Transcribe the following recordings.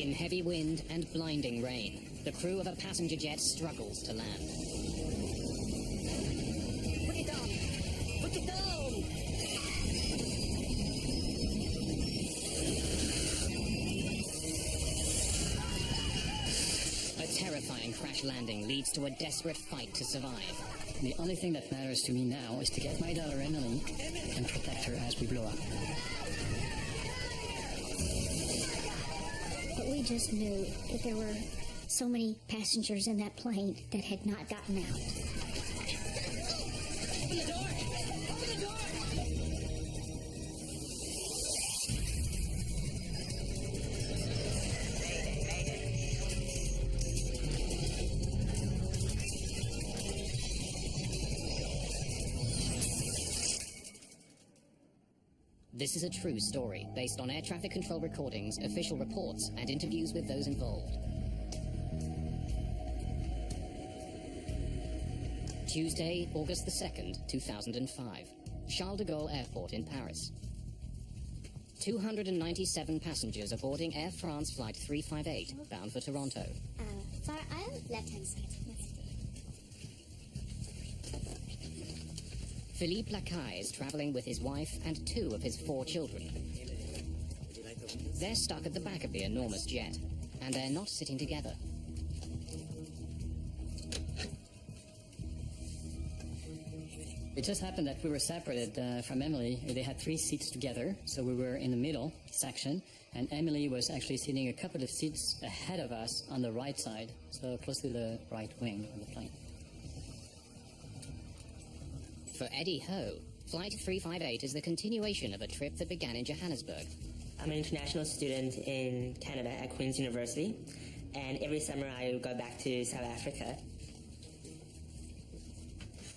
In heavy wind and blinding rain, the crew of a passenger jet struggles to land. Put it down! Put it down! A terrifying crash landing leads to a desperate fight to survive. The only thing that matters to me now is to get my daughter Emily and protect her as we blow up. But we just knew that there were so many passengers in that plane that had not gotten out. Open the door! Open the door! This is a true story based on air traffic control recordings, official reports, and interviews with those involved. Tuesday, August the 2nd, 2005. Charles de Gaulle Airport in Paris. 297 passengers are boarding Air France Flight 358, bound for Toronto. Far aisle, left-hand side. Philippe Lacaille is traveling with his wife and 2 of his 4 children. They're stuck at the back of the enormous jet, and they're not sitting together. It just happened that we were separated from Emily. They had 3 seats together, so we were in the middle section, and Emily was actually sitting a couple of seats ahead of us on the right side, so close to the right wing of the plane. For Eddie Ho, Flight 358 is the continuation of a trip that began in Johannesburg. I'm an international student in Canada at Queen's University, and every summer I go back to South Africa.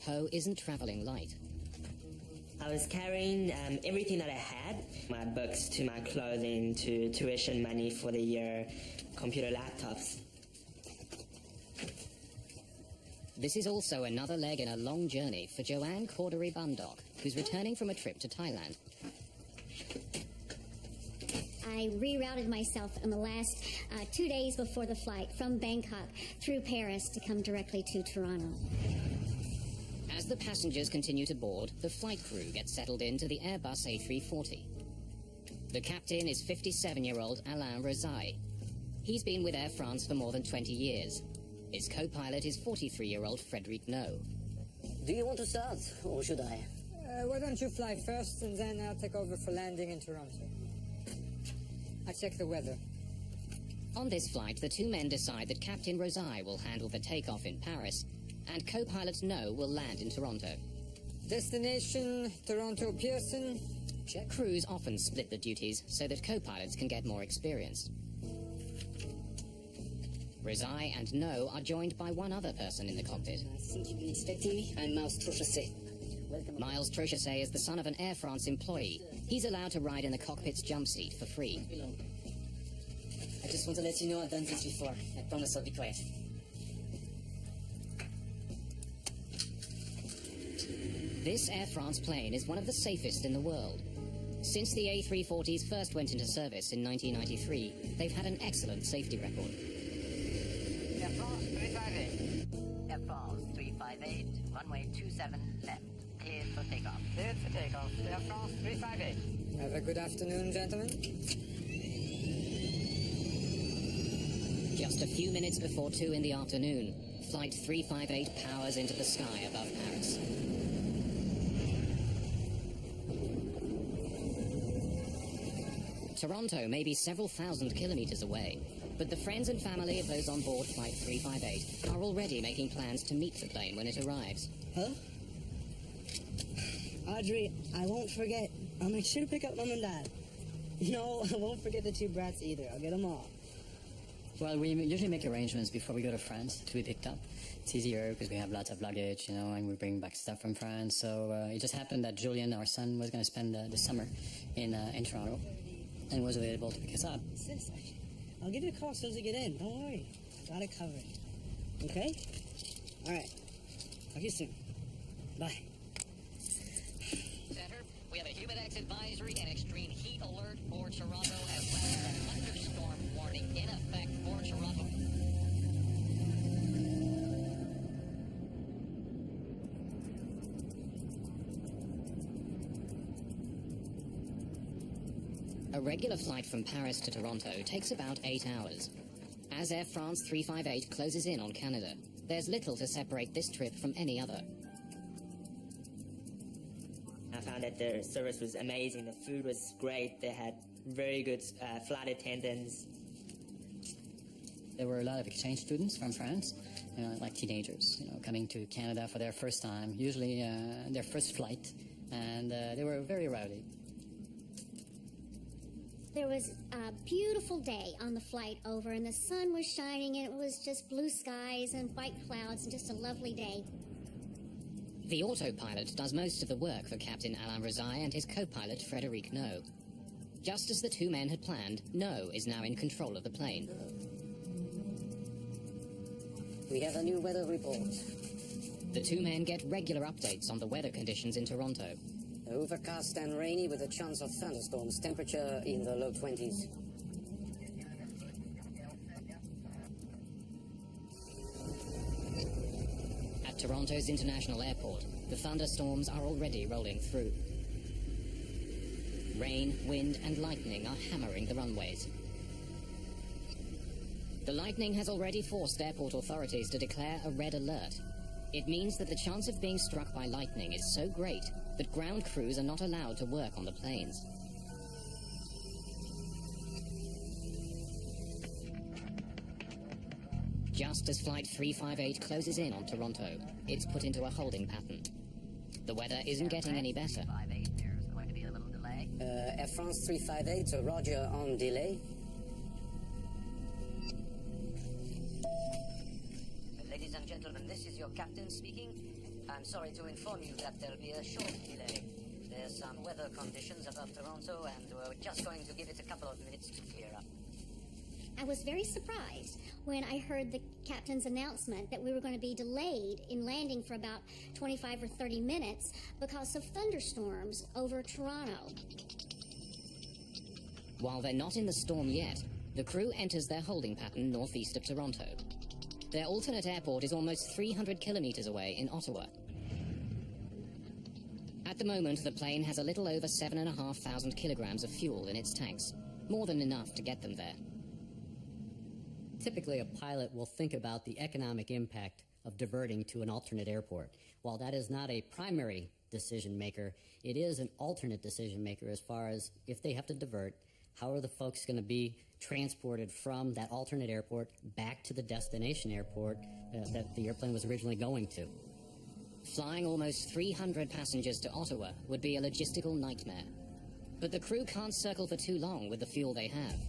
Ho isn't traveling light. I was carrying everything that I had, my books to my clothing to tuition money for the year, computer laptops. This is also another leg in a long journey for Joanne Cordery Bundok, who's returning from a trip to Thailand. I rerouted myself in the last 2 days before the flight from Bangkok through Paris to come directly to Toronto. As the passengers continue to board, the flight crew gets settled into the Airbus A340. The captain is 57-year-old Alain Rezai. He's been with Air France for more than 20 years. His co-pilot is 43-year-old Frederic No. Do you want to start, or should I? Why don't you fly first, and then I'll take over for landing in Toronto. I check the weather. On this flight, the 2 men decide that Captain Rezai will handle the takeoff in Paris, and co-pilot No will land in Toronto. Destination, Toronto Pearson. Check. Crews often split the duties so that co-pilots can get more experience. Rezai and No are joined by one other person in the cockpit. I think you've been expecting me. I'm Miles Trochassé. Miles Trochassé is the son of an Air France employee. He's allowed to ride in the cockpit's jump seat for free. I just want to let you know I've done this before. I promise I'll be quiet. This Air France plane is one of the safest in the world. Since the A340s first went into service in 1993, they've had an excellent safety record. Air France 358. Air France 358, runway 27 left. Cleared for takeoff. Cleared for takeoff. Air France 358. Have a good afternoon, gentlemen. Just a few minutes before 2 in the afternoon, Flight 358 powers into the sky above Paris. Toronto may be several thousand kilometers away, but the friends and family of those on board Flight 358 are already making plans to meet the plane when it arrives. Huh? Audrey, I won't forget. I'll make sure to pick up Mom and Dad. No, I won't forget the 2 brats either. I'll get them all. Well, we usually make arrangements before we go to France to be picked up. It's easier because we have lots of luggage, and we bring back stuff from France. So it just happened that Julian, our son, was going to spend the summer in Toronto and was available to pick us up. Sis, I'll give you a call as soon as I get in. Don't worry. Got it covered. Okay? All right. Talk to you soon. Bye. Center, we have a humidex advisory and extreme heat alert for Toronto, as well as a thunderstorm warning in effect. A regular flight from Paris to Toronto takes about 8 hours. As Air France 358 closes in on Canada, there's little to separate this trip from any other. I found that their service was amazing. The food was great. They had very good flight attendants. There were a lot of exchange students from France, like teenagers, coming to Canada for their first time, usually their first flight, and they were very rowdy. There was a beautiful day on the flight over, and the sun was shining, and it was just blue skies and white clouds, and just a lovely day. The autopilot does most of the work for Captain Alain Rezai and his co-pilot Frédéric No. Just as the two men had planned, No is now in control of the plane. We have a new weather report. The two men get regular updates on the weather conditions in Toronto. Overcast and rainy with a chance of thunderstorms. Temperature in the low 20s. At Toronto's International Airport, the thunderstorms are already rolling through. Rain, wind, and lightning are hammering the runways. The lightning has already forced airport authorities to declare a red alert. It means that the chance of being struck by lightning is so great that ground crews are not allowed to work on the planes. Just as Flight 358 closes in on Toronto, it's put into a holding pattern. The weather isn't getting any better. 358, there's going to be a little delay. Air France 358, roger on delay. Ladies and gentlemen, this is your captain speaking. I'm sorry to inform you that there'll be a short delay. There's some weather conditions above Toronto, and we're just going to give it a couple of minutes to clear up. I was very surprised when I heard the captain's announcement that we were going to be delayed in landing for about 25 or 30 minutes because of thunderstorms over Toronto. While they're not in the storm yet, the crew enters their holding pattern northeast of Toronto. Their alternate airport is almost 300 kilometers away in Ottawa. At the moment, the plane has a little over 7,500 kilograms of fuel in its tanks, more than enough to get them there. Typically, a pilot will think about the economic impact of diverting to an alternate airport. While that is not a primary decision maker, it is an alternate decision maker as far as if they have to divert, how are the folks going to be transported from that alternate airport back to the destination airport that the airplane was originally going to. Flying almost 300 passengers to Ottawa would be a logistical nightmare. But the crew can't circle for too long with the fuel they have.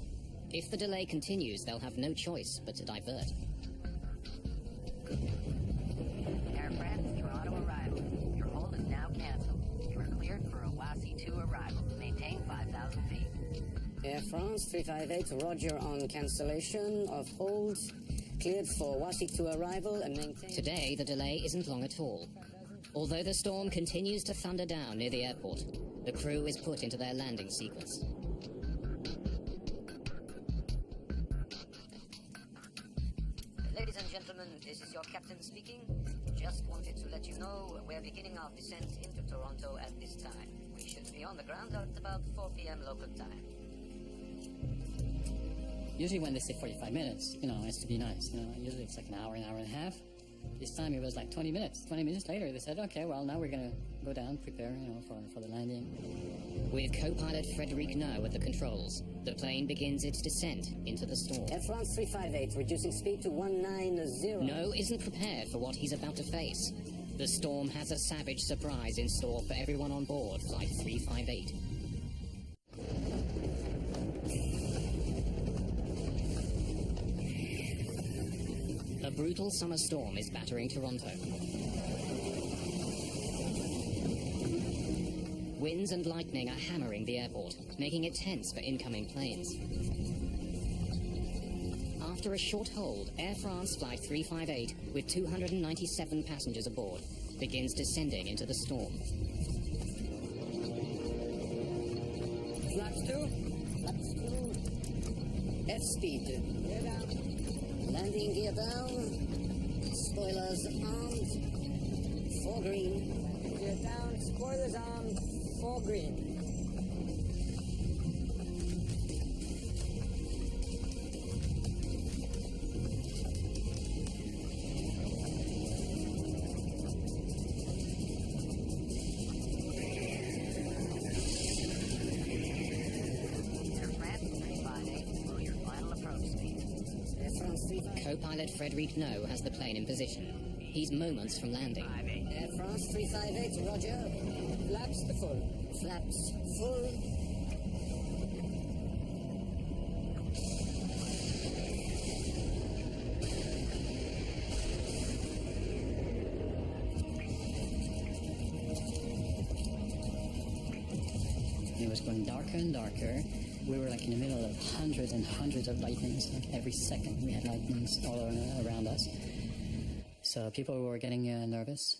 If the delay continues, they'll have no choice but to divert. Air France, Toronto arrival. Your hold is now canceled. You are cleared for a WASI 2 arrival. Maintain 5,000 feet. Air France 358, roger on cancellation of hold. Cleared for WASI 2 arrival and maintain... Today, the delay isn't long at all. Although the storm continues to thunder down near the airport, the crew is put into their landing sequence. Ladies and gentlemen, this is your captain speaking. Just wanted to let you know we're beginning our descent into Toronto at this time. We should be on the ground at about 4 p.m. local time. Usually when they say 45 minutes, it's to be nice. Usually it's like an hour and a half. This time it was like 20 minutes. 20 minutes later, they said, okay, well, now we're going to go down, prepare, for the landing. With co-pilot Frédéric No at the controls, the plane begins its descent into the storm. Air France 358, reducing speed to 190. No isn't prepared for what he's about to face. The storm has a savage surprise in store for everyone on board Flight 358. A brutal summer storm is battering Toronto. Winds and lightning are hammering the airport, making it tense for incoming planes. After a short hold, Air France Flight 358, with 297 passengers aboard, begins descending into the storm. Flaps 2. Flaps 2. F-speed. Gear down. Landing gear down. Spoilers armed. 4 green. Gear down, spoilers armed, 4 green. Co-pilot Frederic No has the plane in position. He's moments from landing. Air France 358, roger. Flaps to full. Flaps full. It was going darker and darker. We were like in the middle of hundreds and hundreds of lightnings. Like every second we had lightnings all around us. So people were getting nervous,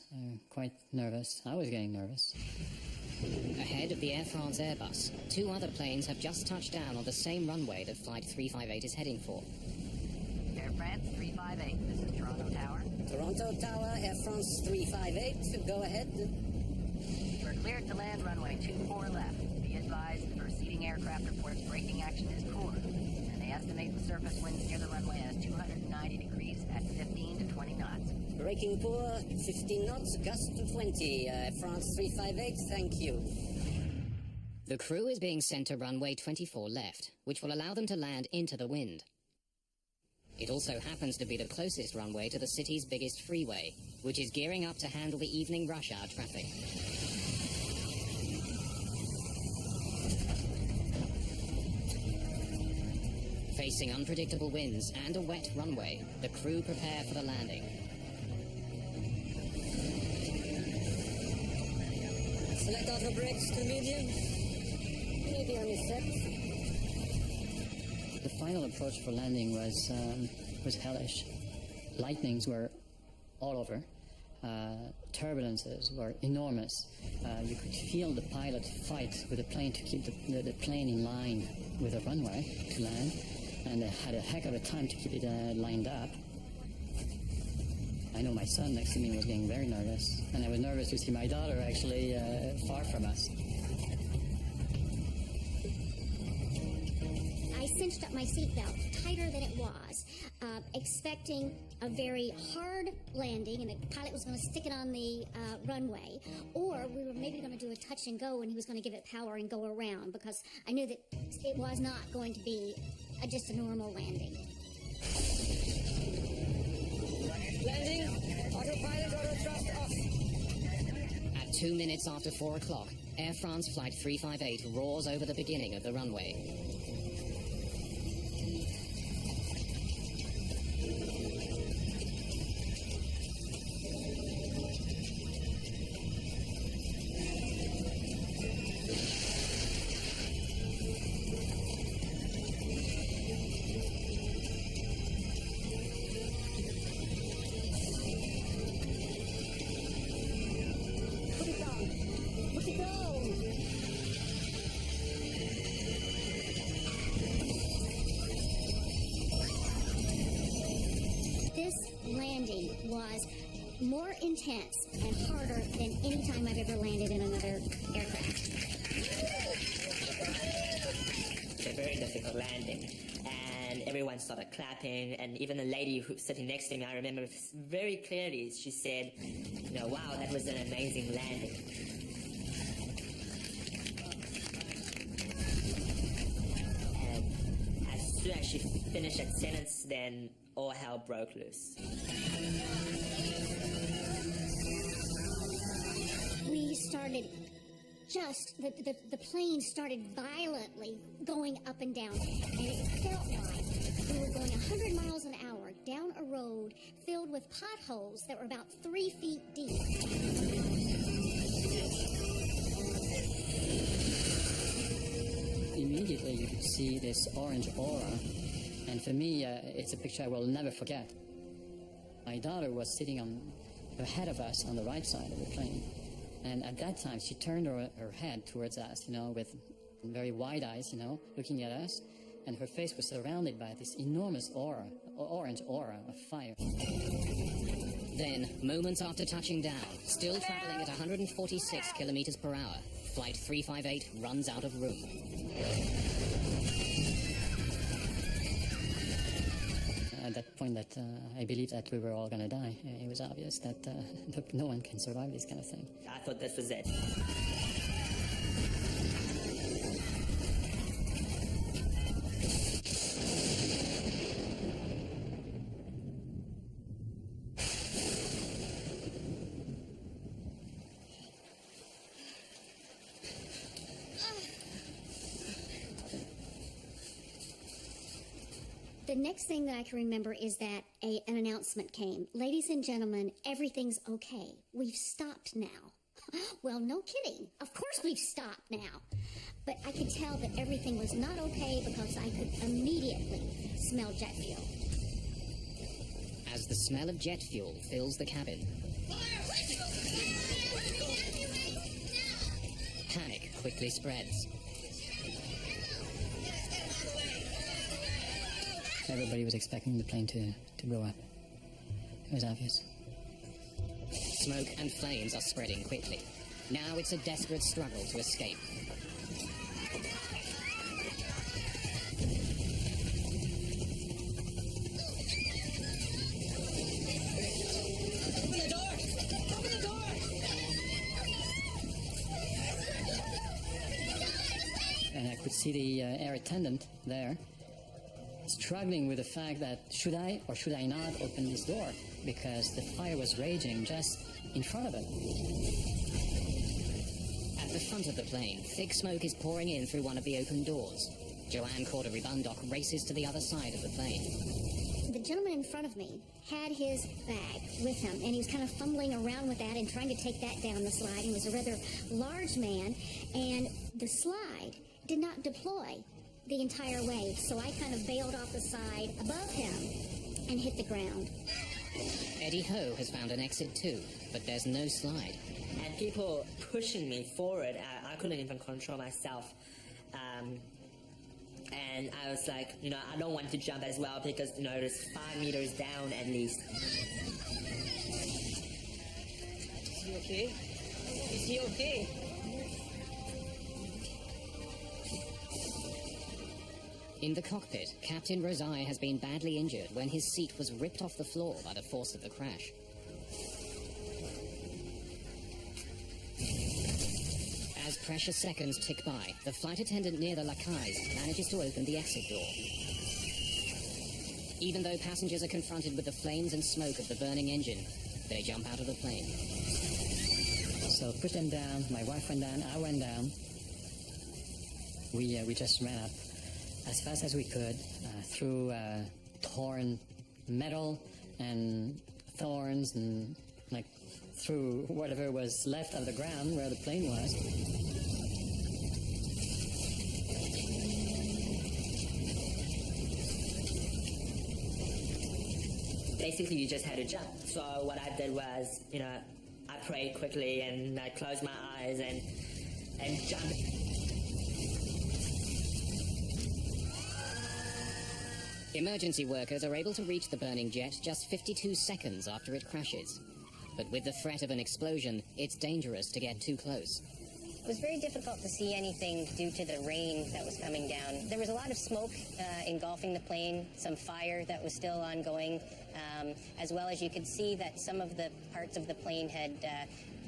quite nervous. I was getting nervous. Ahead of the Air France Airbus, two other planes have just touched down on the same runway that Flight 358 is heading for. Air France 358, this is Toronto Tower. Toronto Tower, Air France 358, go ahead. You are cleared to land runway 24 left. Be advised, the preceding aircraft reports braking action is poor, and they estimate the surface winds near the runway as 290 degrees at 15 to 20 knots. Braking poor, 15 knots, gust to 20. Air France 358, thank you. The crew is being sent to runway 24 left, which will allow them to land into the wind. It also happens to be the closest runway to the city's biggest freeway, which is gearing up to handle the evening rush hour traffic. Facing unpredictable winds and a wet runway, the crew prepare for the landing. Select auto brakes to medium. Medium is set. The final approach for landing was hellish. Lightnings were all over. Turbulences were enormous. You could feel the pilot fight with the plane to keep the plane in line with the runway to land, and they had a heck of a time to keep it lined up. I know my son next to me was getting very nervous, and I was nervous to see my daughter actually far from us. I cinched up my seatbelt tighter than it was, expecting a very hard landing, and the pilot was going to stick it on the runway, or we were maybe going to do a touch and go, and he was going to give it power and go around, because I knew that it was not going to be just a normal landing. Landing. Autopilot, auto thrust off. At 2 minutes after 4 o'clock, Air France Flight 358 roars over the beginning of the runway. Was more intense and harder than any time I've ever landed in another aircraft. It's a very difficult landing, and everyone started clapping, and even the lady who was sitting next to me, I remember very clearly, she said, you know, wow, that was an amazing landing. And as soon as she finished that sentence, then all hell broke loose. We started the plane started violently going up and down, and it felt like we were going 100 miles an hour down a road filled with potholes that were about 3 feet deep. Immediately you could see this orange aura, and for me it's a picture I will never forget. My daughter was sitting ahead of us on the right side of the plane, and at that time she turned her head towards us, with very wide eyes, looking at us, and her face was surrounded by this enormous orange aura of fire. Then, moments after touching down, still traveling at 146 kilometers per hour, Flight 358 runs out of room. At that point that I believed that we were all going to die. It was obvious that no one can survive this kind of thing. I thought this was it. The next thing that I can remember is that an announcement came. Ladies and gentlemen, everything's okay. We've stopped now. Well, no kidding. Of course we've stopped now. But I could tell that everything was not okay because I could immediately smell jet fuel. As the smell of jet fuel fills the cabin, panic quickly spreads. Everybody was expecting the plane to go up. It was obvious. Smoke and flames are spreading quickly. Now it's a desperate struggle to escape. Open the door! Open the door! And I could see the air attendant there struggling with the fact that should I or should I not open this door, because the fire was raging just in front of it. At the front of the plane, thick smoke is pouring in through one of the open doors. Joanne Corder-Ribundock races to the other side of the plane. The gentleman in front of me had his bag with him, and he was kind of fumbling around with that and trying to take that down the slide. He was a rather large man, and the slide did not deploy the entire way, so I kind of bailed off the side above him and hit the ground. Eddie Ho has found an exit too, but there's no slide. And people pushing me forward, I couldn't even control myself. And I was like, I don't want to jump as well because, it was 5 meters down at least. Is he okay? Is he okay? In the cockpit, Captain Rosai has been badly injured when his seat was ripped off the floor by the force of the crash. As precious seconds tick by, the flight attendant near the Lacais manages to open the exit door. Even though passengers are confronted with the flames and smoke of the burning engine, they jump out of the plane. So put them down. My wife went down. I went down. We just ran up as fast as we could through torn metal and thorns and through whatever was left of the ground where the plane was. Basically, you just had to jump. So what I did was, I prayed quickly and I closed my eyes and jumped. Emergency workers are able to reach the burning jet just 52 seconds after it crashes. But with the threat of an explosion, it's dangerous to get too close. It was very difficult to see anything due to the rain that was coming down. There was a lot of smoke engulfing the plane, some fire that was still ongoing, as well as you could see that some of the parts of the plane had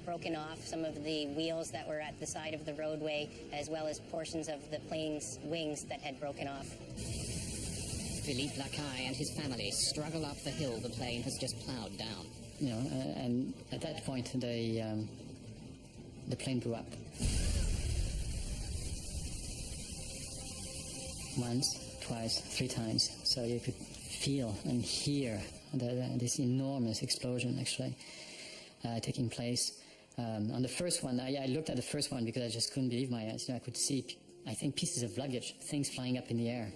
broken off, some of the wheels that were at the side of the roadway, as well as portions of the plane's wings that had broken off. Philippe Lacaille and his family struggle up the hill the plane has just plowed down. And at that point, the plane blew up. Once, twice, 3 times. So you could feel and hear this enormous explosion actually taking place. On the first one, I looked at the first one because I just couldn't believe my eyes. I could see, I think, pieces of luggage, things flying up in the air.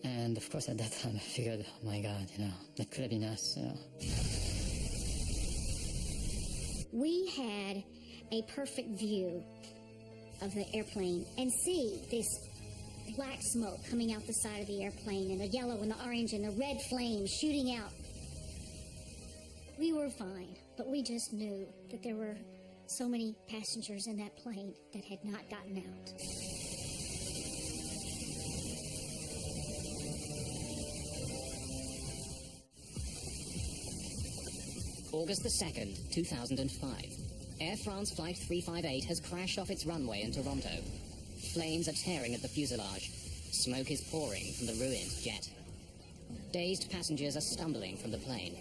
And of course, at that time, I figured, oh my God, that could have been us. We had a perfect view of the airplane and see this black smoke coming out the side of the airplane and the yellow and the orange and the red flame shooting out. We were fine, but we just knew that there were so many passengers in that plane that had not gotten out. August the 2nd, 2005. Air France Flight 358 has crashed off its runway in Toronto. Flames are tearing at the fuselage. Smoke is pouring from the ruined jet. Dazed passengers are stumbling from the plane.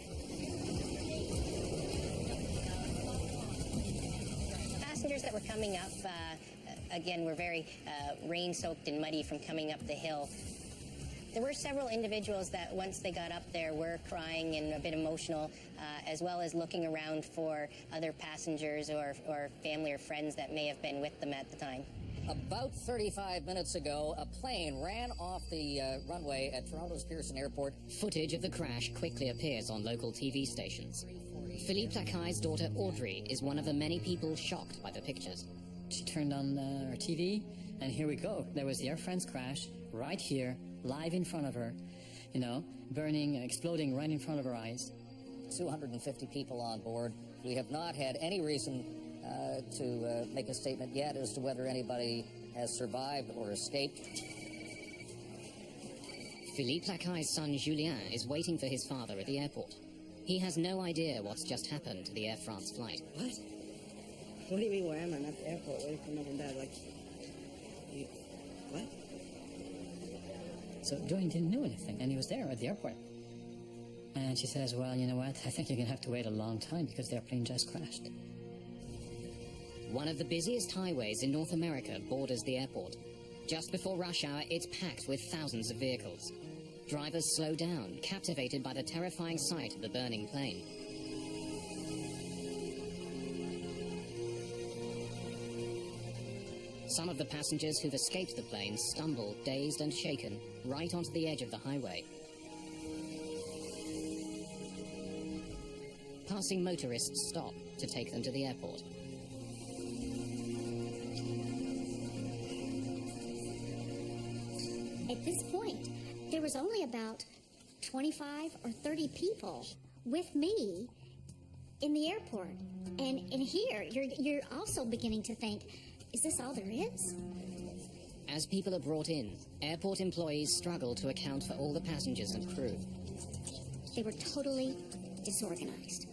Passengers that were coming up, again, were very rain-soaked and muddy from coming up the hill. There were several individuals that once they got up there were crying and a bit emotional, as well as looking around for other passengers or family or friends that may have been with them at the time. About 35 minutes ago, a plane ran off the runway at Toronto's Pearson Airport. Footage of the crash quickly appears on local TV stations. Philippe Lacaille's daughter Audrey is one of the many people shocked by the pictures. She turned on her TV, and here we go. There was the Air France crash right here, live in front of her, burning, exploding right in front of her eyes. 250 people on board. We have not had any reason to make a statement yet as to whether anybody has survived or escaped. Philippe Lacaille's son Julien is waiting for his father at the airport. He has no idea what's just happened to the Air France flight. What? What do you mean, where am I? I'm at the airport waiting for mom and dad. What? So Julian didn't know anything, and he was there at the airport. And she says, well, you know what? I think you're going to have to wait a long time because their plane just crashed. One of the busiest highways in North America borders the airport. Just before rush hour, it's packed with thousands of vehicles. Drivers slow down, captivated by the terrifying sight of the burning plane. Some of the passengers who've escaped the plane stumble, dazed and shaken, right onto the edge of the highway. Passing motorists stop to take them to the airport. At this point, there was only about 25 or 30 people with me in the airport. And here, you're also beginning to think, is this all there is? As people are brought in, airport employees struggle to account for all the passengers and crew. They were totally disorganized.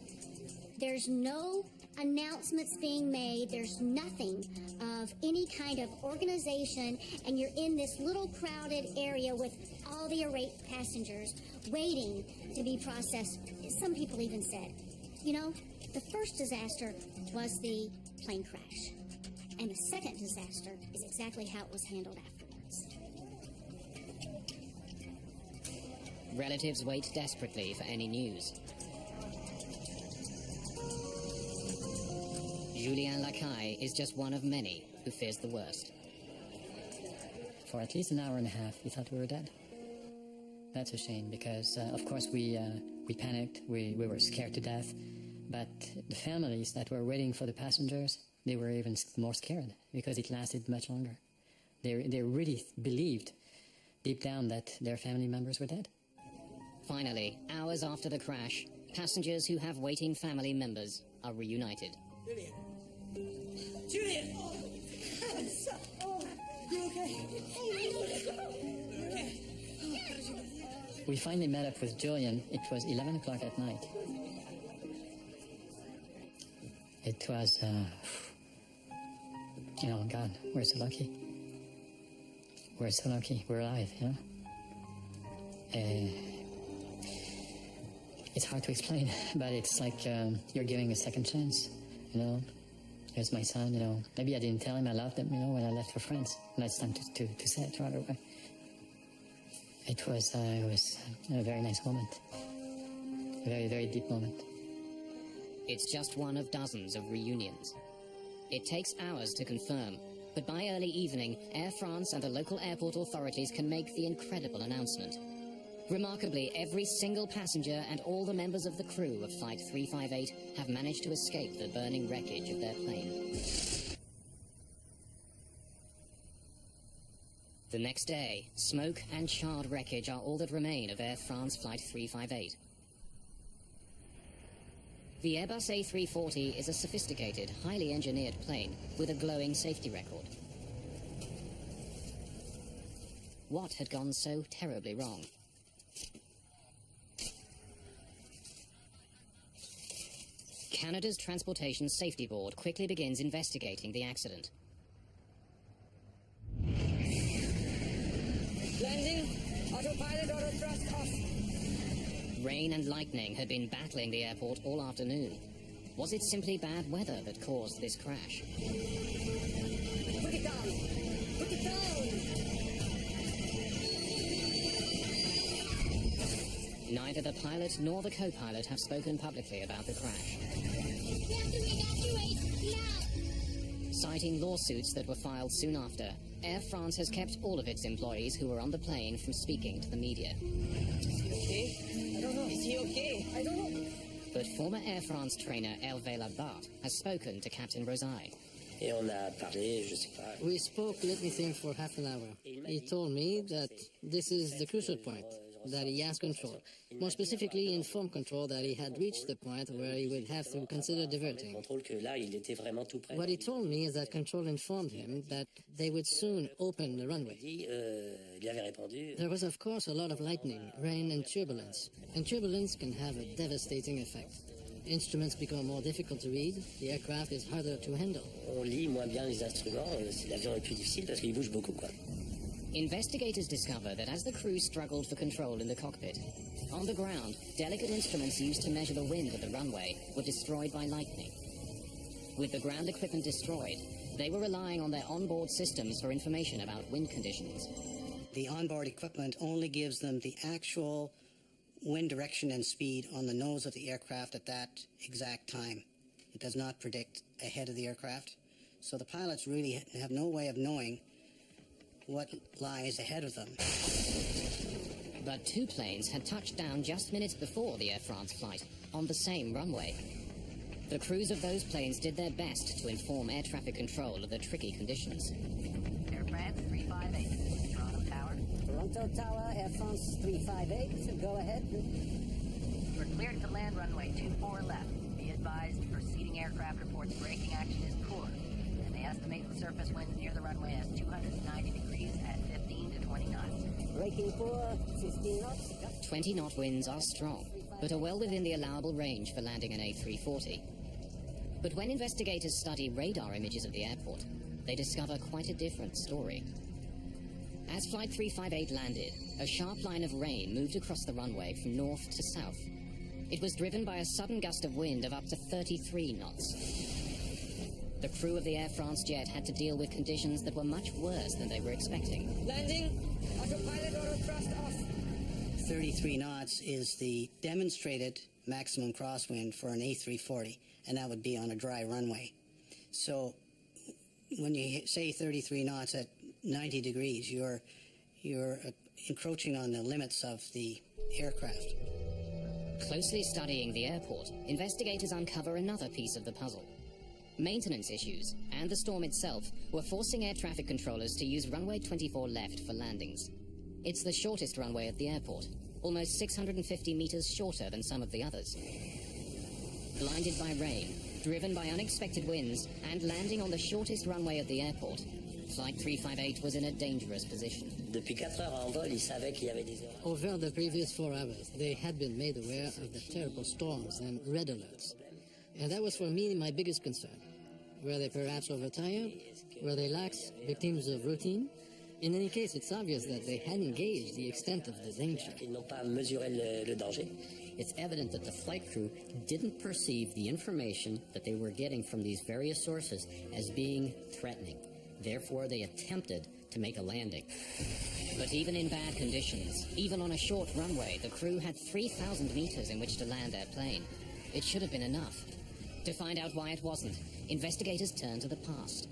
There's no announcements being made. There's nothing of any kind of organization, and you're in this little crowded area with all the irate passengers waiting to be processed. Some people even said, the first disaster was the plane crash, and the second disaster is exactly how it was handled afterwards. Relatives wait desperately for any news. Julien Lacaille is just one of many who fears the worst. For at least an hour and a half, we thought we were dead. That's a shame because, of course, we panicked. We were scared to death. But the families that were waiting for the passengers, they were even more scared because it lasted much longer. They really believed deep down that their family members were dead. Finally, hours after the crash, passengers who have waiting family members are reunited. Julian! Julian! Oh, you okay? Okay. We finally met up with Julian. It was 11 o'clock at night. It was, God, we're so lucky. We're so lucky. We're alive, It's hard to explain, but it's like you're giving a second chance, Here's my son, Maybe I didn't tell him I loved him, when I left for France. And it's time to say it right away. It was a very nice moment. A very, very deep moment. It's just one of dozens of reunions. It takes hours to confirm, but by early evening, Air France and the local airport authorities can make the incredible announcement. Remarkably, every single passenger and all the members of the crew of Flight 358 have managed to escape the burning wreckage of their plane. The next day, smoke and charred wreckage are all that remain of Air France Flight 358. The Airbus A340 is a sophisticated, highly engineered plane with a glowing safety record. What had gone so terribly wrong? Canada's Transportation Safety Board quickly begins investigating the accident. Landing, autopilot, auto thrust off. Rain and lightning had been battling the airport all afternoon. Was it simply bad weather that caused this crash? Put it down! Put it down! Neither the pilot nor the co-pilot have spoken publicly about the crash. Citing lawsuits that were filed soon after, Air France has kept all of its employees who were on the plane from speaking to the media. Okay? I don't know. Is he okay? I don't know. But former Air France trainer Hervé Labarthe has spoken to Captain Rosai. Et on a parlé, je sais pas. We spoke, let me think, for half an hour. He told me that this is the crucial point, that he has control. More specifically, informed control that he had reached the point where he would have to consider diverting. What he told me is that control informed him that they would soon open the runway. There was, of course, a lot of lightning, rain, and turbulence can have a devastating effect. Instruments become more difficult to read, the aircraft is harder to handle. On lit moins bien les instruments, l'avion est plus difficile parce qu'il bouge beaucoup, quoi. Investigators discover that as the crew struggled for control in the cockpit, on the ground, delicate instruments used to measure the wind of the runway were destroyed by lightning. With the ground equipment destroyed, they were relying on their onboard systems for information about wind conditions. The onboard equipment only gives them the actual wind direction and speed on the nose of the aircraft at that exact time. It does not predict ahead of the aircraft. So the pilots really have no way of knowing what lies ahead of them. But two planes had touched down just minutes before the Air France flight on the same runway. The crews of those planes did their best to inform air traffic control of the tricky conditions. Air France 358, Toronto Tower. Toronto Tower, Air France 358, go ahead. We're cleared to land runway 24 left. Be advised, preceding aircraft reports braking action is poor, and they estimate the surface winds near the runway as 290 degrees at 15 to 20 knots. Braking poor, 15 knots. 20-knot winds are strong, but are well within the allowable range for landing an A340. But when investigators study radar images of the airport, they discover quite a different story. As Flight 358 landed, a sharp line of rain moved across the runway from north to south. It was driven by a sudden gust of wind of up to 33 knots. The crew of the Air France jet had to deal with conditions that were much worse than they were expecting. Landing, autopilot auto thrust off. 33 knots is the demonstrated maximum crosswind for an A340, and that would be on a dry runway. So when you say 33 knots at 90 degrees, you're encroaching on the limits of the aircraft. Closely studying the airport, investigators uncover another piece of the puzzle. Maintenance issues and the storm itself were forcing air traffic controllers to use runway 24 left for landings. It's the shortest runway at the airport, almost 650 meters shorter than some of the others. Blinded by rain, driven by unexpected winds, and landing on the shortest runway at the airport, Flight 358 was in a dangerous position. Over the previous 4 hours, they had been made aware of the terrible storms and red alerts. And that was for me my biggest concern. Were they perhaps overtired? Were they lax, victims of routine? In any case, it's obvious that they hadn't gauged the extent of the danger. It's evident that the flight crew didn't perceive the information that they were getting from these various sources as being threatening. Therefore, they attempted to make a landing. But even in bad conditions, even on a short runway, the crew had 3,000 meters in which to land their plane. It should have been enough. To find out why it wasn't, investigators turned to the past.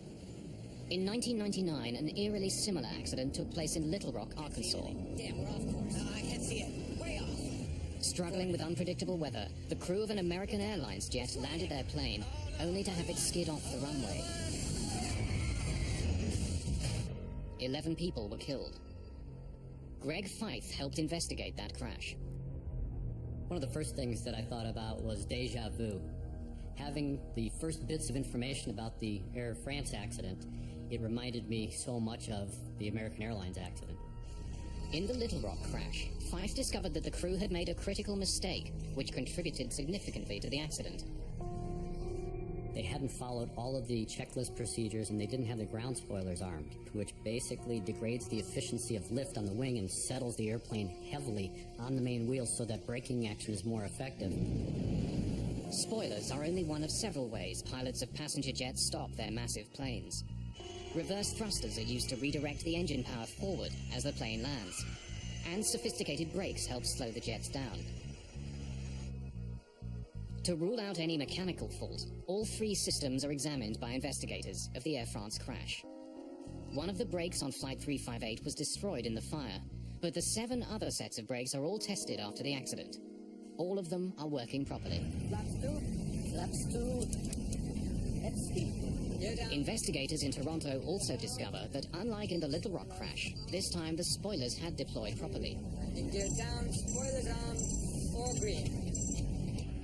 In 1999, an eerily similar accident took place in Little Rock, Arkansas. Damn, we're off course. I can't see it. Way off. Struggling with unpredictable weather, the crew of an American Airlines jet landed their plane, only to have it skid off the runway. 11 people were killed. Greg Fife helped investigate that crash. One of the first things that I thought about was déjà vu. Having the first bits of information about the Air France accident, it reminded me so much of the American Airlines accident. In the Little Rock crash, Fife discovered that the crew had made a critical mistake, which contributed significantly to the accident. They hadn't followed all of the checklist procedures, and they didn't have the ground spoilers armed, which basically degrades the efficiency of lift on the wing and settles the airplane heavily on the main wheels so that braking action is more effective. Spoilers are only one of several ways pilots of passenger jets stop their massive planes. Reverse thrusters are used to redirect the engine power forward as the plane lands. and sophisticated brakes helped slow the jets down. To rule out any mechanical fault, all 3 systems are examined by investigators of the Air France crash. One of the brakes on Flight 358 was destroyed in the fire, but the 7 other sets of brakes are all tested after the accident. All of them are working properly. Flaps 2. Let's speed. Investigators in Toronto also discover that unlike in the Little Rock crash, this time the spoilers had deployed properly. Gear down, spoilers on, 4 green.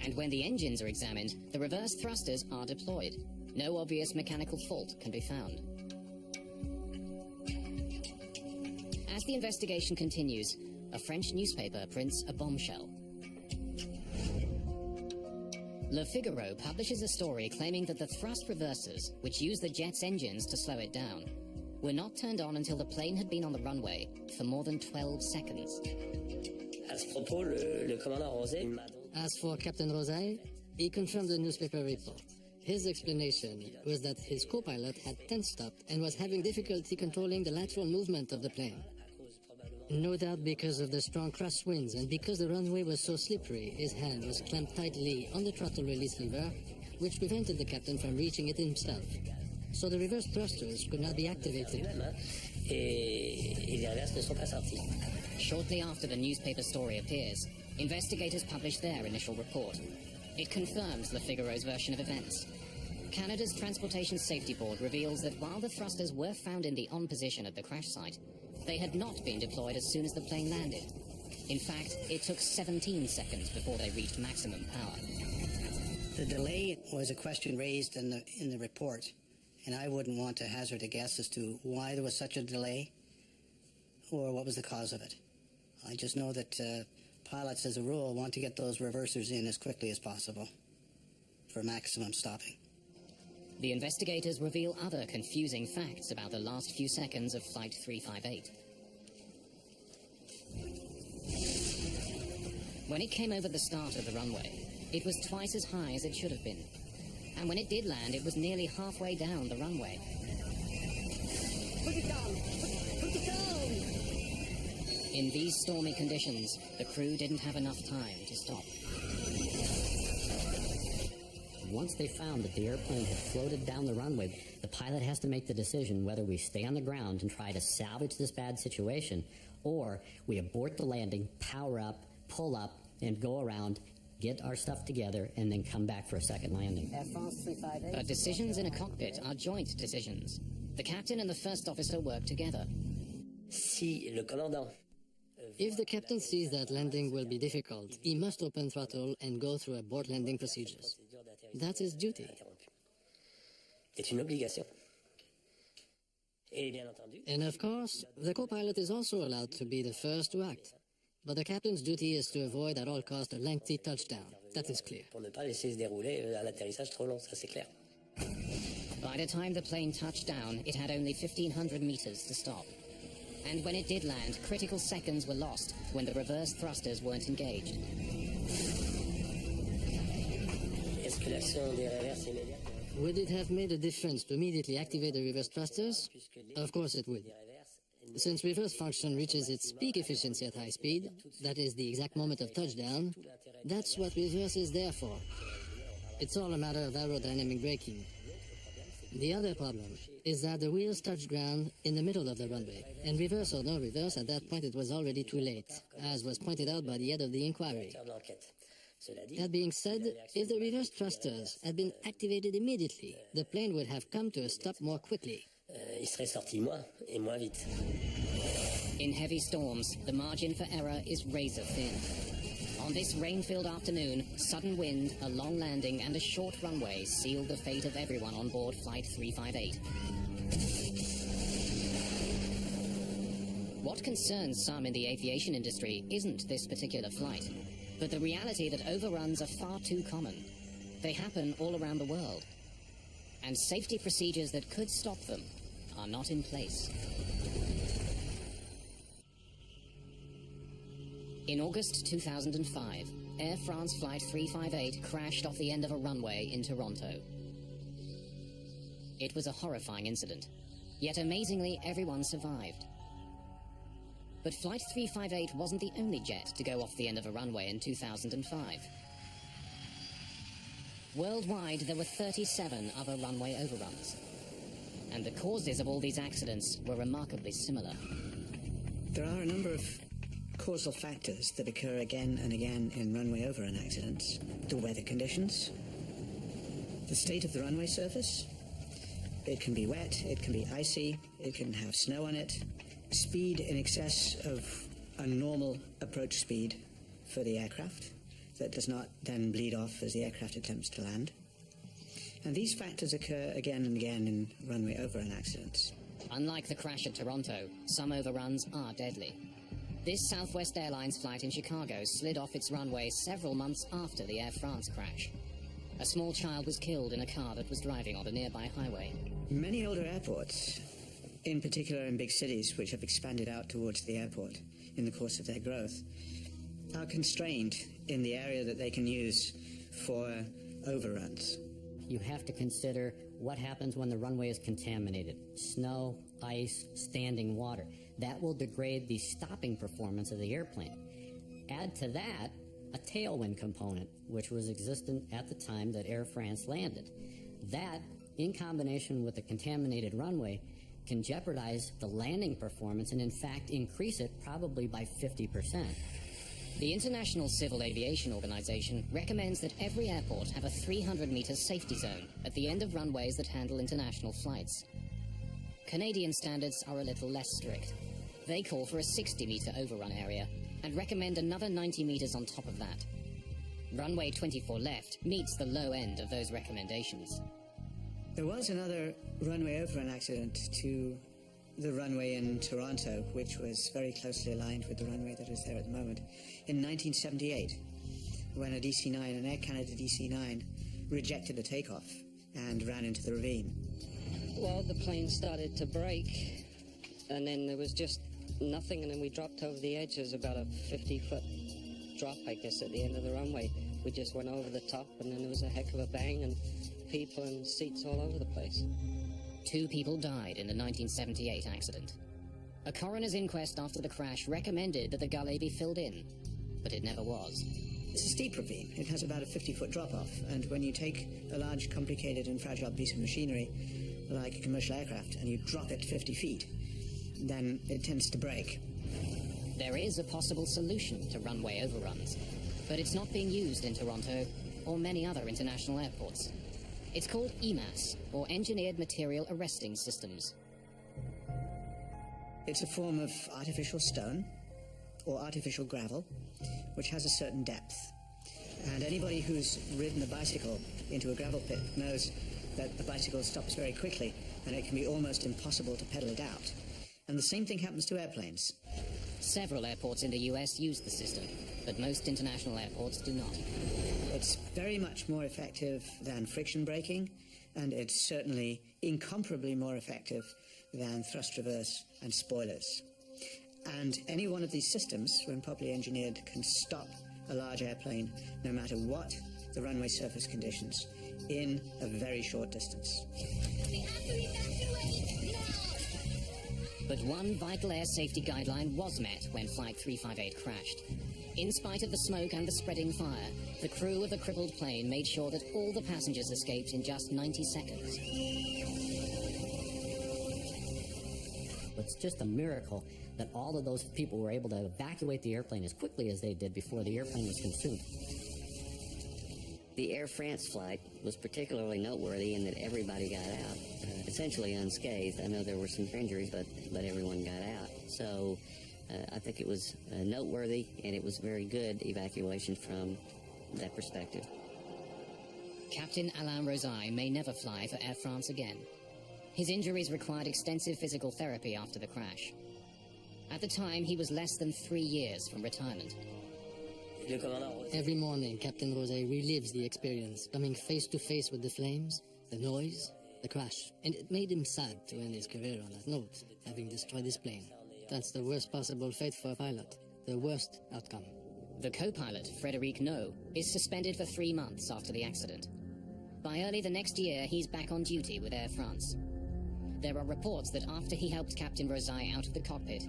And when the engines are examined, the reverse thrusters are deployed. No obvious mechanical fault can be found. As the investigation continues, a French newspaper prints a bombshell. Le Figaro publishes a story claiming that the thrust reversers, which use the jet's engines to slow it down, were not turned on until the plane had been on the runway for more than 12 seconds. As for Captain Rosay, he confirmed the newspaper report. His explanation was that his co-pilot had tensed up and was having difficulty controlling the lateral movement of the plane. No doubt because of the strong crosswinds and because the runway was so slippery, his hand was clamped tightly on the throttle release lever, which prevented the captain from reaching it himself. So the reverse thrusters could not be activated. Shortly after the newspaper story appears, investigators publish their initial report. It confirms Le Figaro's version of events. Canada's Transportation Safety Board reveals that while the thrusters were found in the on position at the crash site, they had not been deployed as soon as the plane landed. In fact, it took 17 seconds before they reached maximum power. The delay was a question raised in the report, and I wouldn't want to hazard a guess as to why there was such a delay or what was the cause of it. I just know that pilots, as a rule, want to get those reversers in as quickly as possible for maximum stopping. The investigators reveal other confusing facts about the last few seconds of Flight 358. When it came over the start of the runway, it was twice as high as it should have been. And when it did land, it was nearly halfway down the runway. Put it down! Put it down! In these stormy conditions, the crew didn't have enough time to stop. Once they found that the airplane had floated down the runway, the pilot has to make the decision whether we stay on the ground and try to salvage this bad situation, or we abort the landing, power up, pull up, and go around, get our stuff together, and then come back for a second landing. Air France 358. But decisions in a cockpit are joint decisions. The captain and the first officer work together. If the captain sees that landing will be difficult, he must open throttle and go through abort landing procedures. That's his duty. And of course, the co-pilot is also allowed to be the first to act. But the captain's duty is to avoid at all costs a lengthy touchdown. That is clear. By the time the plane touched down, it had only 1,500 meters to stop. And when it did land, critical seconds were lost when the reverse thrusters weren't engaged. Would it have made a difference to immediately activate the reverse thrusters? Of course it would. Since reverse function reaches its peak efficiency at high speed, that is the exact moment of touchdown, that's what reverse is there for. It's all a matter of aerodynamic braking. The other problem is that the wheels touched ground in the middle of the runway, and reverse or no reverse, at that point it was already too late, as was pointed out by the head of the inquiry. That being said, if the reverse thrusters had been activated immediately, the plane would have come to a stop more quickly. In heavy storms, the margin for error is razor thin. On this rain-filled afternoon, sudden wind, a long landing, and a short runway sealed the fate of everyone on board Flight 358. What concerns some in the aviation industry isn't this particular flight, but the reality that overruns are far too common. They happen all around the world, and safety procedures that could stop them are not in place. In August 2005, Air France Flight 358 crashed off the end of a runway in Toronto. It was a horrifying incident, yet amazingly everyone survived. But Flight 358 wasn't the only jet to go off the end of a runway in 2005. Worldwide, there were 37 other runway overruns. And the causes of all these accidents were remarkably similar. There are a number of causal factors that occur again and again in runway overrun accidents. The weather conditions, the state of the runway surface. It can be wet, it can be icy, it can have snow on it. Speed in excess of a normal approach speed for the aircraft that does not then bleed off as the aircraft attempts to land. And these factors occur again and again in runway overrun accidents. Unlike the crash at Toronto, some overruns are deadly. This Southwest Airlines flight in Chicago slid off its runway several months after the Air France crash. A small child was killed in a car that was driving on a nearby highway. Many older airports, in particular in big cities which have expanded out towards the airport in the course of their growth, are constrained in the area that they can use for overruns. You have to consider what happens when the runway is contaminated. Snow, ice, standing water. That will degrade the stopping performance of the airplane. Add to that a tailwind component, which was existent at the time that Air France landed. That, in combination with the contaminated runway, can jeopardize the landing performance and in fact increase it probably by 50%. The International Civil Aviation Organization recommends that every airport have a 300-meter safety zone at the end of runways that handle international flights. Canadian standards are a little less strict. They call for a 60-meter overrun area and recommend another 90 meters on top of that. Runway 24 left meets the low end of those recommendations. There was another runway overrun accident to the runway in Toronto, which was very closely aligned with the runway that is there at the moment, in 1978, when a DC-9, an Air Canada DC-9, rejected a takeoff and ran into the ravine. Well, the plane started to break, and then there was just nothing, and then we dropped over the edge. There was about a 50-foot drop, I guess, at the end of the runway. We just went over the top, and then there was a heck of a bang, and people and seats all over the place. 2 people died in the 1978 accident. A coroner's inquest after the crash recommended that the gully be filled in, but it never was. It's a steep ravine. It has about a 50-foot drop-off, and when you take a large, complicated and fragile piece of machinery, like a commercial aircraft, and you drop it 50 feet, then it tends to break. There is a possible solution to runway overruns, but it's not being used in Toronto or many other international airports. It's called EMAS, or Engineered Material Arresting Systems. It's a form of artificial stone or artificial gravel, which has a certain depth. And anybody who's ridden a bicycle into a gravel pit knows that the bicycle stops very quickly, and it can be almost impossible to pedal it out. And the same thing happens to airplanes. Several airports in the US use the system, but most international airports do not. It's very much more effective than friction braking, and it's certainly incomparably more effective than thrust reverse and spoilers. And any one of these systems, when properly engineered, can stop a large airplane, no matter what the runway surface conditions, in a very short distance. But one vital air safety guideline was met when Flight 358 crashed. In spite of the smoke and the spreading fire, the crew of the crippled plane made sure that all the passengers escaped in just 90 seconds. It's just a miracle that all of those people were able to evacuate the airplane as quickly as they did before the airplane was consumed. The Air France flight was particularly noteworthy in that everybody got out, essentially unscathed. I know there were some injuries, but everyone got out. So I think it was noteworthy, and it was very good evacuation from that perspective. Captain Alain Rosai may never fly for Air France again. His injuries required extensive physical therapy after the crash. At the time, he was less than 3 years from retirement. Every morning, Captain Rosé relives the experience, coming face to face with the flames, the noise, the crash. And it made him sad to end his career on that note, having destroyed his plane. That's the worst possible fate for a pilot, the worst outcome. The co-pilot, Frédéric No, is suspended for 3 months after the accident. By early the next year, he's back on duty with Air France. There are reports that after he helped Captain Rosai out of the cockpit,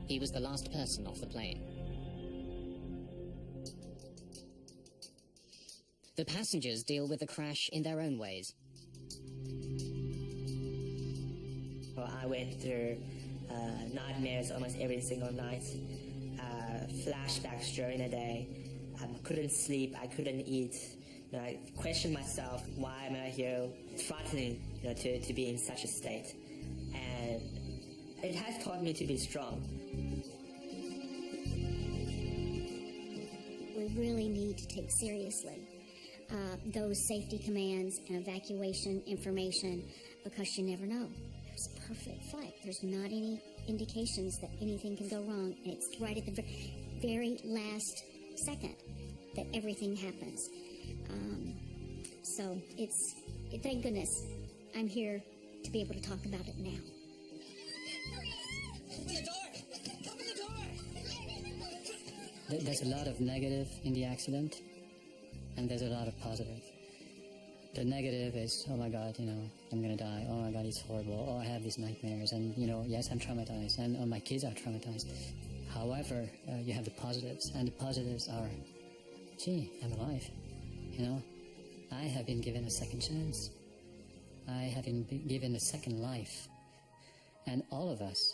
He was the last person off the plane. The passengers deal with the crash in their own ways. Well, I went through nightmares almost every single night, flashbacks during the day. I couldn't sleep, I couldn't eat. You know, I questioned myself, why am I here? It's frightening, you know, to be in such a state. And it has taught me to be strong. We really need to take seriously those safety commands and evacuation information, because you never know. There's a perfect flight. There's not any indications that anything can go wrong. And it's right at the very last second that everything happens. So thank goodness I'm here to be able to talk about it now. There's a lot of negative in the accident, and there's a lot of positive. The negative is, oh my God, you know, I'm gonna die. Oh my God, it's horrible. Oh, I have these nightmares, and you know, yes, I'm traumatized, and my kids are traumatized. However, you have the positives, and the positives are, gee, I'm alive. You know, I have been given a second chance. I have been given a second life, and all of us,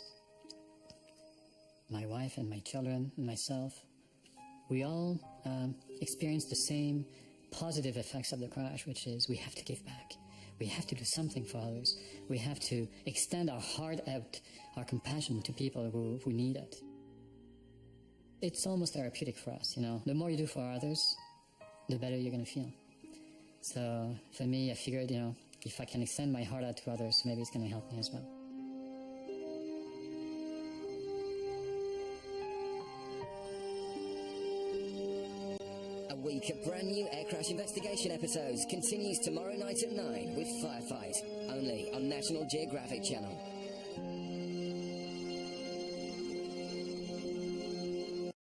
my wife and my children and myself, we all experience the same positive effects of the crash, which is we have to give back. We have to do something for others. We have to extend our heart out, our compassion to people who need it. It's almost therapeutic for us, you know. The more you do for others, the better you're going to feel. So for me, I figured, you know, if I can extend my heart out to others, maybe it's going to help me as well. A week of brand new air crash investigation episodes continues tomorrow night at 9 with Firefight, only on National Geographic Channel.